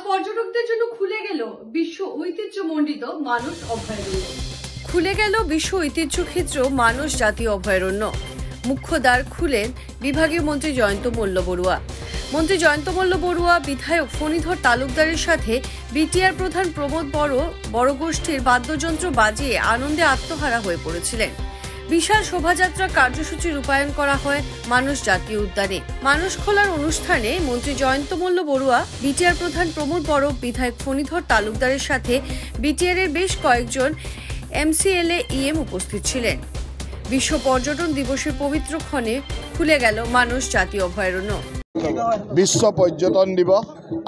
পর্যটকদের জন্য খুলে গেল বিশ্ব ঐতিহ্যমণ্ডিত মানস অভয়ারণ্য। খুলে গেল বিশ্ব ঐতিহ্যক্ষেত্র মানস জাতীয় অভয়ারণ্য। মুখ্য দ্বার খুলেন বিভাগীয় মন্ত্রী জয়ন্ত মল্ল বড়ুয়া। মন্ত্রী জয়ন্ত মল্ল বড়ুয়া বিধায়ক ফণীধর তালুকদারের সাথে বিটিআর প্রধান প্রমোদ বড় গোষ্ঠীর বাদ্যযন্ত্র বাজিয়ে আনন্দে আত্মহারা হয়ে পড়েছিলেন। বিশাল শোভাযাত্রা কার্যসূচি রূপায়ণ করা হয় মানস জাতীয় উদ্যানে। মানস খোলার অনুষ্ঠানে মন্ত্রী জয়ন্ত মল্ল বড়ুয়া, বিটিআর প্রধান প্রমোদ বড়, বিধায়ক ফণীধর তালুকদারের সাথে বিটিআর এর বেশ কয়েকজন এমসিএলএ ইএম উপস্থিত ছিলেন। বিশ্ব পর্যটন দিবসের পবিত্র ক্ষণে খুলে গেল মানস জাতীয় অভয়ারণ্য। বিশ্ব পৰ্যটন দিৱস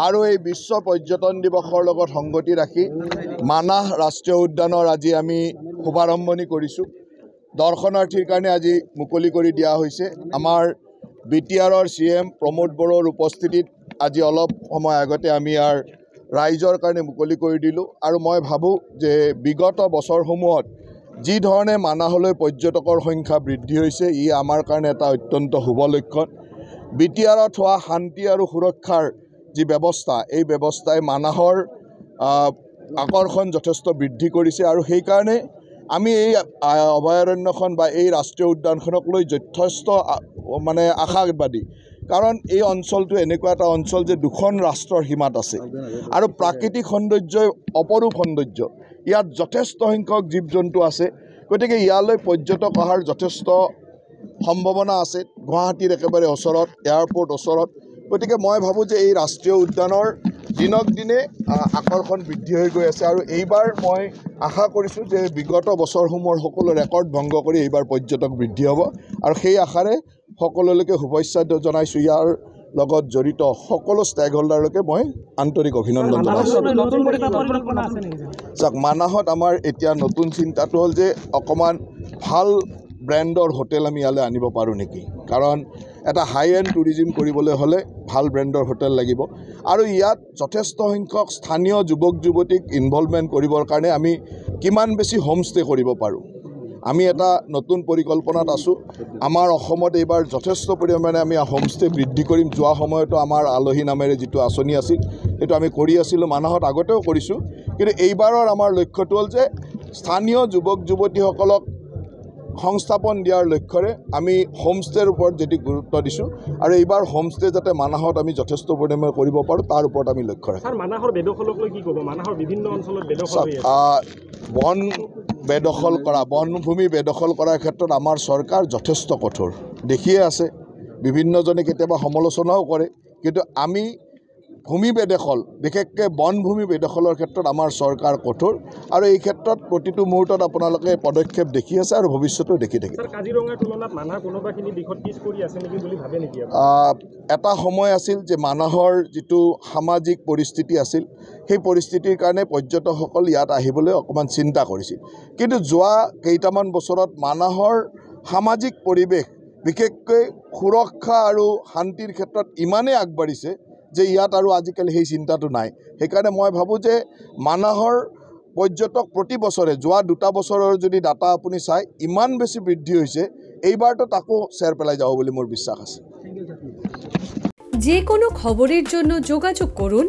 আৰু এই বিশ্ব পৰ্যটন দিৱসৰ লগত সংগতি ৰাখি মানাহ ৰাষ্ট্ৰীয় উদ্যানৰ আজি আমি শুভাৰম্ভণি কৰিছোঁ। দৰ্শনাৰ্থীৰ কাৰণে আজি মুকলি কৰি দিয়া হৈছে। আমাৰ বিটিআৰৰ CM প্ৰমোদ বড়োৰ উপস্থিতিত আজি অলপ সময় আগতে আমি ইয়াৰ ৰাইজৰ কাৰণে মুকলি কৰি দিলোঁ। আৰু মই ভাবোঁ যে বিগত বছৰসমূহত যি ধৰণে মানাহলৈ পৰ্যটকৰ সংখ্যা বৃদ্ধি হৈছে, ই আমাৰ কাৰণে এটা অত্যন্ত শুভ লক্ষণ। বিটিআৰত হোৱা শান্তি আৰু সুৰক্ষাৰ যি ব্যৱস্থা, এই ব্যৱস্থাই মানাহৰ আকৰ্ষণ যথেষ্ট বৃদ্ধি কৰিছে। আৰু সেইকাৰণে আমি এই অভয়াৰণ্যখন বা এই ৰাষ্ট্ৰীয় উদ্যানখনক লৈ যথেষ্ট আশাবাদী। কাৰণ এই অঞ্চলটো এনেকুৱা এটা অঞ্চল যে দুখন ৰাষ্ট্ৰৰ সীমাত আছে আৰু প্ৰাকৃতিক সৌন্দৰ্যই অপৰূপ সৌন্দৰ্য। ইয়াত যথেষ্ট সংখ্যক জীৱ জন্তু আছে। গতিকে ইয়ালৈ পৰ্যটক অহাৰ যথেষ্ট সম্ভাৱনা আছে। গুৱাহাটীৰ একেবাৰে ওচৰত, এয়াৰপোৰ্ট ওচৰত। গতিকে মই ভাবোঁ যে এই ৰাষ্ট্ৰীয় উদ্যানৰ দিনক দিনে আকৰ্ষণ বৃদ্ধি হৈ গৈ আছে। আৰু এইবাৰ মই আশা কৰিছোঁ যে বিগত বছৰসমূহৰ সকলো ৰেকৰ্ড ভংগ কৰি এইবাৰ পৰ্যটক বৃদ্ধি হ'ব। আৰু সেই আশাৰে সকলোলৈকে শুভেচ্ছা জনাইছোঁ। ইয়াৰ লগত জড়িত সকলো ষ্টেক হোল্ডাৰলৈকে মই আন্তৰিক অভিনন্দন জনাইছোঁ। চাওক, মানাহত আমাৰ এতিয়া নতুন চিন্তাটো হ'ল যে অকণমান ভাল ব্ৰেণ্ডৰ হোটেল আমি ইয়ালৈ আনিব পাৰোঁ নেকি। কাৰণ এটা হাই এণ্ড টুৰিজিম কৰিবলৈ হ'লে ভাল ব্ৰেণ্ডৰ হোটেল লাগিব। আৰু ইয়াত যথেষ্ট সংখ্যক স্থানীয় যুৱক যুৱতীক ইনভলভমেণ্ট কৰিবৰ কাৰণে আমি কিমান বেছি হোমষ্টে কৰিব পাৰোঁ, আমি এটা নতুন পৰিকল্পনাত আছোঁ। আমাৰ অসমত এইবাৰ যথেষ্ট পৰিমাণে আমি হোমষ্টে বৃদ্ধি কৰিম। যোৱা সময়তো আমাৰ আলহী নামেৰে যিটো আঁচনি আছিল, সেইটো আমি কৰি আছিলোঁ, মানাহত আগতেও কৰিছোঁ। কিন্তু এইবাৰৰ আমাৰ লক্ষ্যটো হ'ল যে স্থানীয় যুৱক যুৱতীসকলক সংস্থাপন দিয়াৰ লক্ষ্যৰে আমি হোমষ্টেৰ ওপৰত যদি গুৰুত্ব দিছোঁ। আৰু এইবাৰ হোমষ্টে যাতে মানাহত আমি যথেষ্ট পৰিমাণে কৰিব পাৰোঁ, তাৰ ওপৰত আমি লক্ষ্য ৰাখিম। মানাহৰ বেদখলক লৈ কি ক'ব? মানাহৰ বিভিন্ন অঞ্চলত বন বেদখল কৰা, বনভূমি বেদখল কৰাৰ ক্ষেত্ৰত আমাৰ চৰকাৰ যথেষ্ট কঠোৰ। দেখিয়ে আছে, বিভিন্নজনে কেতিয়াবা সমালোচনাও কৰে। কিন্তু আমি ভূমি বেদখল, বিশেষকৈ বনভূমি বেদখলৰ ক্ষেত্ৰত আমাৰ চৰকাৰ কঠোৰ। আৰু এই ক্ষেত্ৰত প্ৰতিটো মুহূৰ্তত আপোনালোকে পদক্ষেপ দেখি আছে আৰু ভৱিষ্যতেও দেখি থাকিব। কাজিৰঙাৰ তুলনাত মানাহ কোনোবাখিনি দিশত পিছ পৰি আছে নেকি বুলি ভাবে নেকি? এটা সময় আছিল যে মানাহৰ যিটো সামাজিক পৰিস্থিতি আছিল, সেই পৰিস্থিতিৰ কাৰণে পৰ্যটকসকল ইয়াত আহিবলৈ অকণমান চিন্তা কৰিছিল। কিন্তু যোৱা কেইটামান বছৰত মানাহৰ সামাজিক পৰিৱেশ, বিশেষকৈ সুৰক্ষা আৰু শান্তিৰ ক্ষেত্ৰত ইমানেই আগবাঢ়িছে যে ইয়াত আৰু আজিকালি সেই চিন্তাটো নাই। সেইকাৰণে মই ভাবোঁ যে মানাহৰ পৰ্যটক প্ৰতি বছৰে, যোৱা 2 বছৰৰ যদি ডাটা আপুনি চাই, ইমান বেছি বৃদ্ধি হৈছে, এইবাৰতো তাকো চেৰ পেলাই যাব বুলি মোৰ বিশ্বাস আছে। যে কোনো খবৰেৰ জন্য যোগাযোগ কৰুন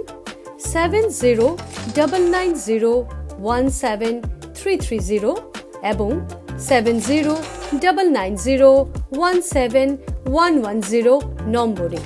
7099017330 এবং 7099017110 নম্বৰে।